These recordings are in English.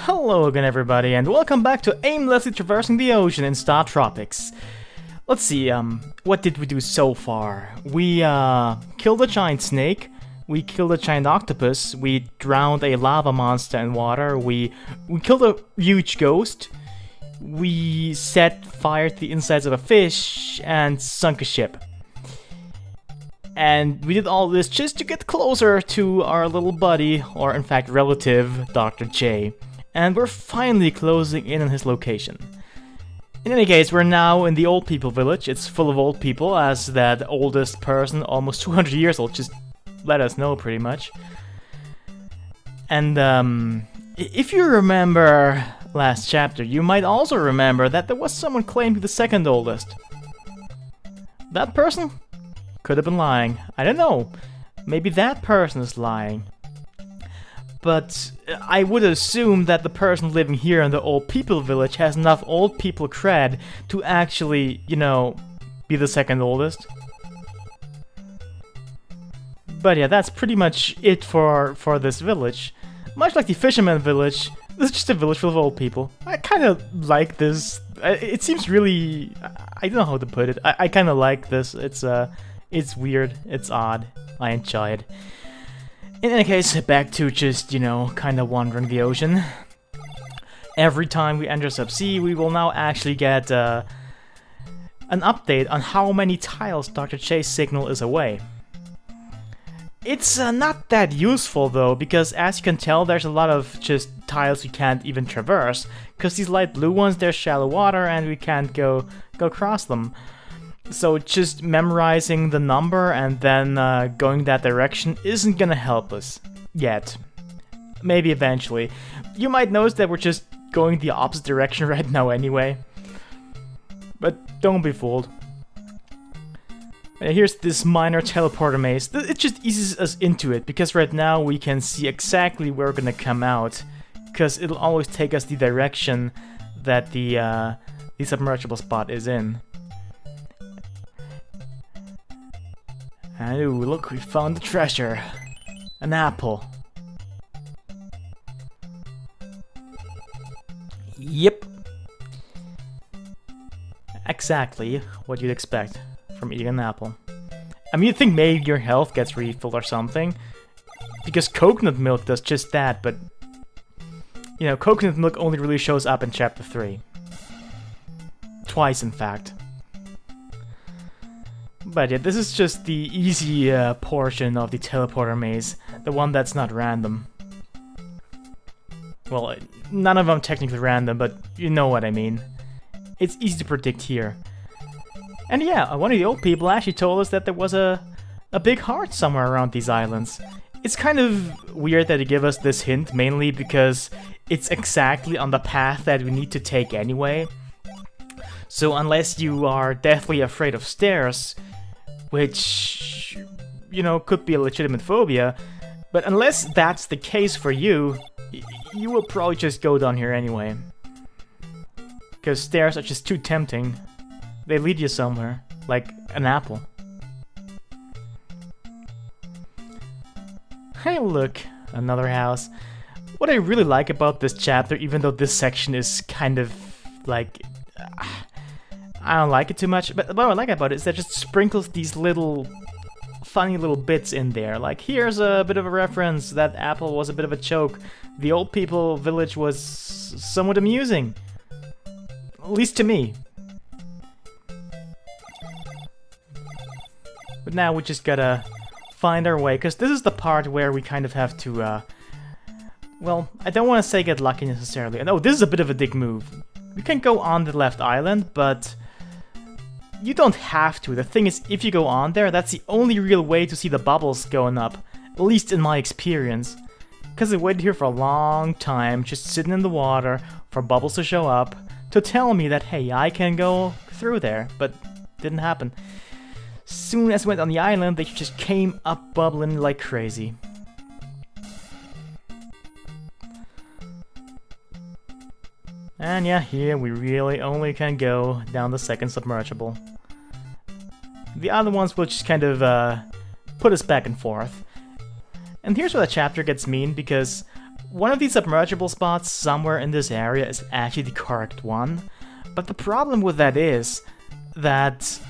Hello again everybody, and welcome back to aimlessly traversing the ocean in Startropics. Let's see, what did we do so far? We, killed a giant snake, we killed a giant octopus, we drowned a lava monster in water, we killed a huge ghost, we set fire to the insides of a fish, and sunk a ship. And we did all this just to get closer to our little buddy, or in fact relative, Dr. J. And we're finally closing in on his location. In any case, we're now in the old people village. It's full of old people, as that oldest person, almost 200 years old, just let us know pretty much. And if you remember last chapter, you might also remember that there was someone claiming the second oldest. That person could have been lying. I don't know. Maybe that person is lying. But I would assume that the person living here in the old people village has enough old people cred to actually, you know, be the second oldest. But yeah, that's pretty much it for this village. Much like the fisherman village, this is just a village full of old people. I kind of like this. It seems really... I don't know how to put it. I kind of like this. It's weird. It's odd. I enjoy it. In any case, back to just, you know, kind of wandering the ocean. Every time we enter subsea, we will now actually get an update on how many tiles Dr. J's signal is away. It's not that useful though, because as you can tell, there's a lot of just tiles you can't even traverse, because these light blue ones, they're shallow water and we can't go across them. So just memorizing the number and then going that direction isn't gonna help us. Yet. Maybe eventually. You might notice that we're just going the opposite direction right now anyway. But don't be fooled. Here's this minor teleporter maze. It just eases us into it, because right now we can see exactly where we're gonna come out. Because it'll always take us the direction that the submersible spot is in. And ooh, look, we found the treasure. An apple. Yep. Exactly what you'd expect from eating an apple. I mean, you'd think maybe your health gets refilled or something, because coconut milk does just that, but you know, coconut milk only really shows up in chapter 3. Twice, in fact. But yeah, this is just the easy portion of the teleporter maze, the one that's not random. Well, none of them technically random, but you know what I mean. It's easy to predict here. And yeah, one of the old people actually told us that there was a big heart somewhere around these islands. It's kind of weird that he gave us this hint, mainly because it's exactly on the path that we need to take anyway. So unless you are deathly afraid of stairs, which, you know, could be a legitimate phobia, but unless that's the case for you, you will probably just go down here anyway. Because stairs are just too tempting. They lead you somewhere, like an apple. Hey look, another house. What I really like about this chapter, even though this section is kind of like... I don't like it too much, but what I like about it is that it just sprinkles these little funny little bits in there. Like, here's a bit of a reference, that apple was a bit of a joke. The old people village was somewhat amusing. At least to me. But now we just gotta find our way, because this is the part where we kind of have to, well, I don't want to say get lucky necessarily. No, this is a bit of a dick move. We can go on the left island, but you don't have to. The thing is, if you go on there, that's the only real way to see the bubbles going up. At least in my experience. Because I waited here for a long time, just sitting in the water, for bubbles to show up, to tell me that, hey, I can go through there. But didn't happen. Soon as I went on the island, they just came up bubbling like crazy. And yeah, here we really only can go down the second submersible. The other ones will just kind of put us back and forth. And here's where the chapter gets mean, because one of these submergible spots somewhere in this area is actually the correct one, but the problem with that is that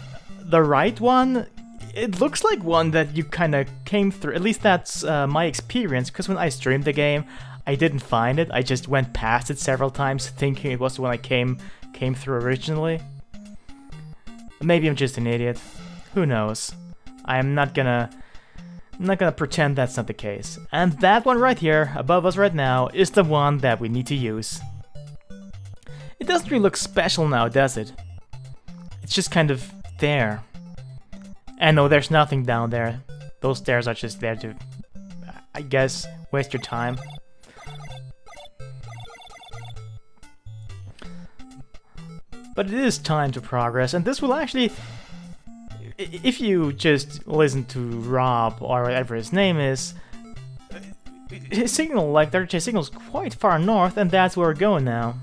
the right one, it looks like one that you kind of came through. At least that's my experience, because when I streamed the game, I didn't find it. I just went past it several times thinking it was the one I came through originally. Maybe I'm just an idiot. Who knows? I'm not gonna pretend that's not the case. And that one right here, above us right now, is the one that we need to use. It doesn't really look special now, does it? It's just kind of there. And no, there's nothing down there. Those stairs are just there to, I guess, waste your time. But it is time to progress, and this will actually, if you just listen to Rob, or whatever his name is, his signal, like the RJ signal's quite far north, and that's where we're going now.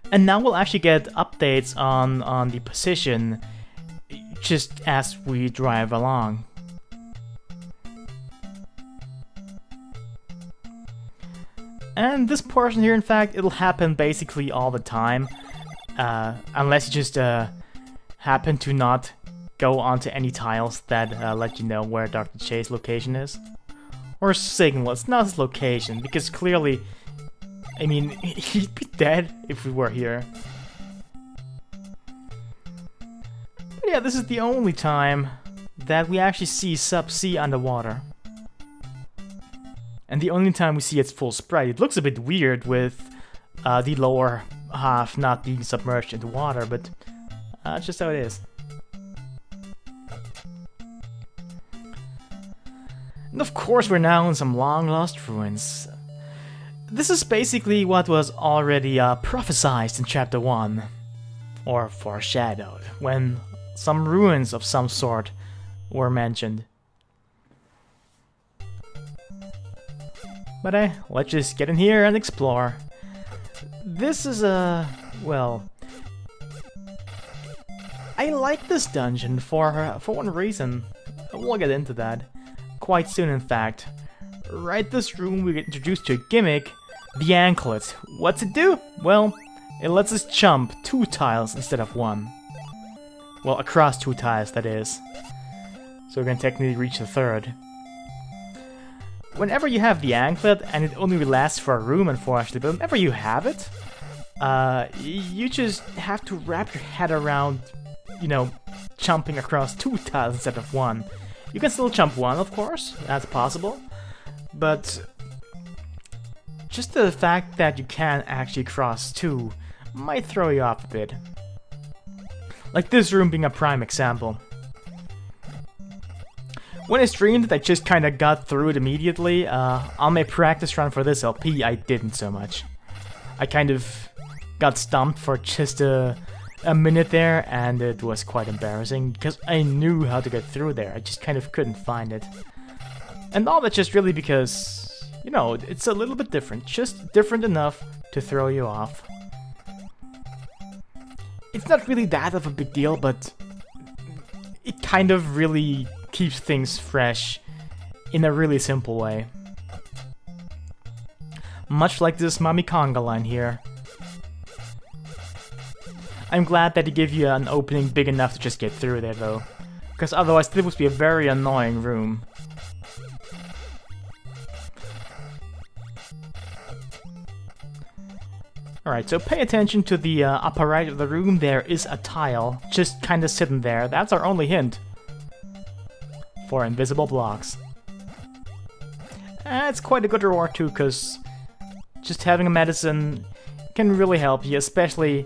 And now we'll actually get updates on the position just as we drive along. And this portion here, in fact, it'll happen basically all the time, unless you just happen to not go onto any tiles that let you know where Dr. J's location is. Or signal, it's not his location, because clearly, I mean, he'd be dead if we were here. But yeah, this is the only time that we actually see sub-sea underwater. And the only time we see its full sprite. It looks a bit weird with the lower half not being submerged into water, but that's just how it is. And of course we're now in some long-lost ruins. This is basically what was already prophesized in Chapter 1, or foreshadowed, when some ruins of some sort were mentioned. But let's just get in here and explore. This is well, I like this dungeon for one reason. We'll get into that quite soon, in fact. Right this room we get introduced to a gimmick, the anklet. What's it do? Well, it lets us jump 2 tiles instead of 1. Well, across 2 tiles, that is. So we're gonna technically reach the 3rd. Whenever you have the anklet, and it only lasts for a room, unfortunately, but whenever you have it, you just have to wrap your head around, you know, jumping across 2 tiles instead of 1. You can still jump 1, of course, that's possible, but just the fact that you can actually cross 2 might throw you off a bit. Like this room being a prime example. When I streamed, I just kinda got through it immediately. On my practice run for this LP, I didn't so much. I kind of got stumped for just a minute there, and it was quite embarrassing, because I knew how to get through there, I just kind of couldn't find it. And all that's just really because, you know, it's a little bit different, just different enough to throw you off. It's not really that of a big deal, but it kind of really keeps things fresh in a really simple way. Much like this Mami Conga line here. I'm glad that they give you an opening big enough to just get through there though, because otherwise this would be a very annoying room. Alright, so pay attention to the upper right of the room. There is a tile just kinda sitting there. That's our only hint for invisible blocks. It's quite a good reward too, because just having a medicine can really help you, especially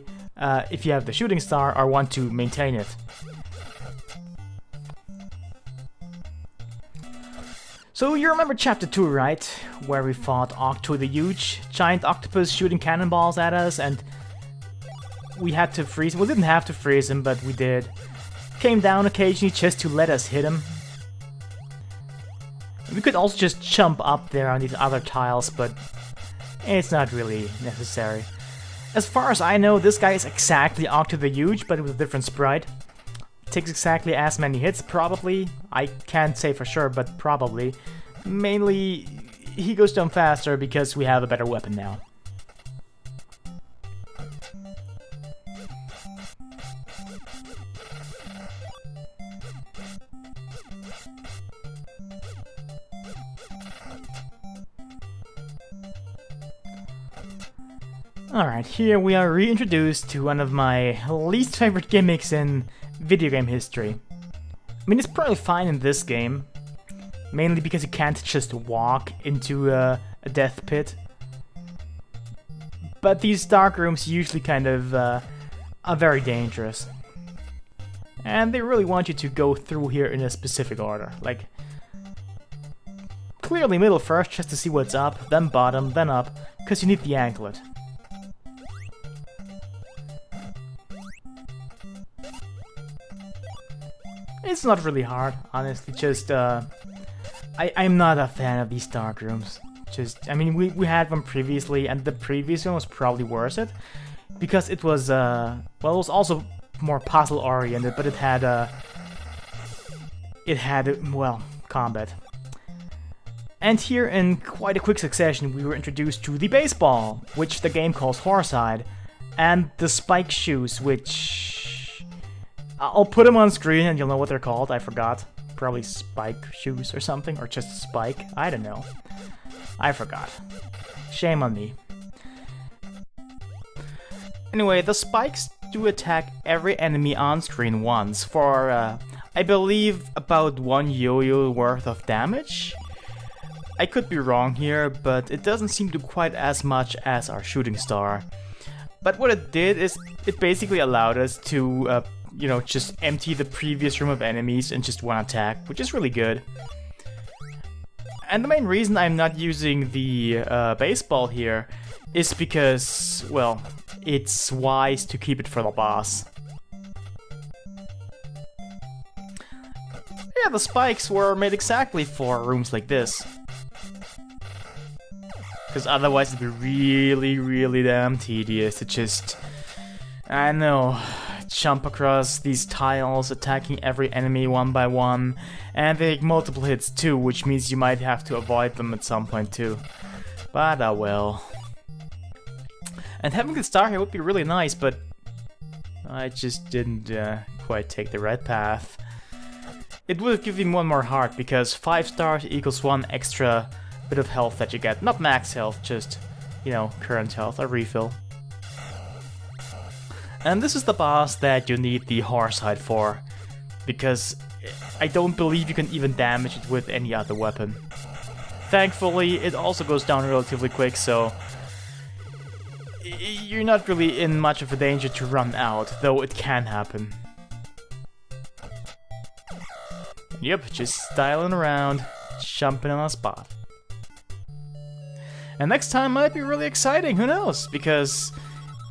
if you have the shooting star or want to maintain it. So you remember Chapter 2, right? Where we fought Octo the huge giant octopus shooting cannonballs at us, and we had to freeze him. We didn't have to freeze him, but we did. Came down occasionally just to let us hit him. We could also just jump up there on these other tiles, but it's not really necessary. As far as I know, this guy is exactly Octo the Huge, but with a different sprite. Takes exactly as many hits, probably. I can't say for sure, but probably. Mainly, he goes down faster because we have a better weapon now. Alright, here we are reintroduced to one of my least favorite gimmicks in video game history. I mean, it's probably fine in this game, mainly because you can't just walk into a death pit. But these dark rooms usually kind of are very dangerous. And they really want you to go through here in a specific order. Like, clearly middle first, just to see what's up, then bottom, then up, because you need the anklet. It's not really hard, honestly, just, I'm not a fan of these dark rooms. I mean, we had one previously, and the previous one was probably worth it, because it was, well, it was also more puzzle-oriented, but it had, well, combat. And here, in quite a quick succession, we were introduced to the baseball, which the game calls Horsehide, and the spike shoes, which... I'll put them on screen and you'll know what they're called. I forgot. Probably spike shoes or something, or just spike. I don't know. I forgot. Shame on me. Anyway, the spikes do attack every enemy on screen once for, I believe, about 1 yo-yo worth of damage. I could be wrong here, but it doesn't seem to do quite as much as our shooting star. But what it did is it basically allowed us to you know, just empty the previous room of enemies in just one attack, which is really good. And the main reason I'm not using the baseball here is because, well, it's wise to keep it for the boss. Yeah, the spikes were made exactly for rooms like this. Because otherwise it'd be really damn tedious to just... I know... jump across these tiles, attacking every enemy one by one, and they take multiple hits too, which means you might have to avoid them at some point too. But I will. And having the star here would be really nice, but I just didn't quite take the right path. It would have given me 1 more heart, because 5 stars equals 1 extra bit of health that you get. Not max health, just, you know, current health, a refill. And this is the boss that you need the Horsehide for, because I don't believe you can even damage it with any other weapon. Thankfully, it also goes down relatively quick, so you're not really in much of a danger to run out, though it can happen. Yep, just styling around, jumping on a spot. And next time might be really exciting, who knows, because...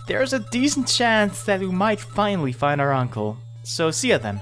there's a decent chance that we might finally find our uncle. So see ya then.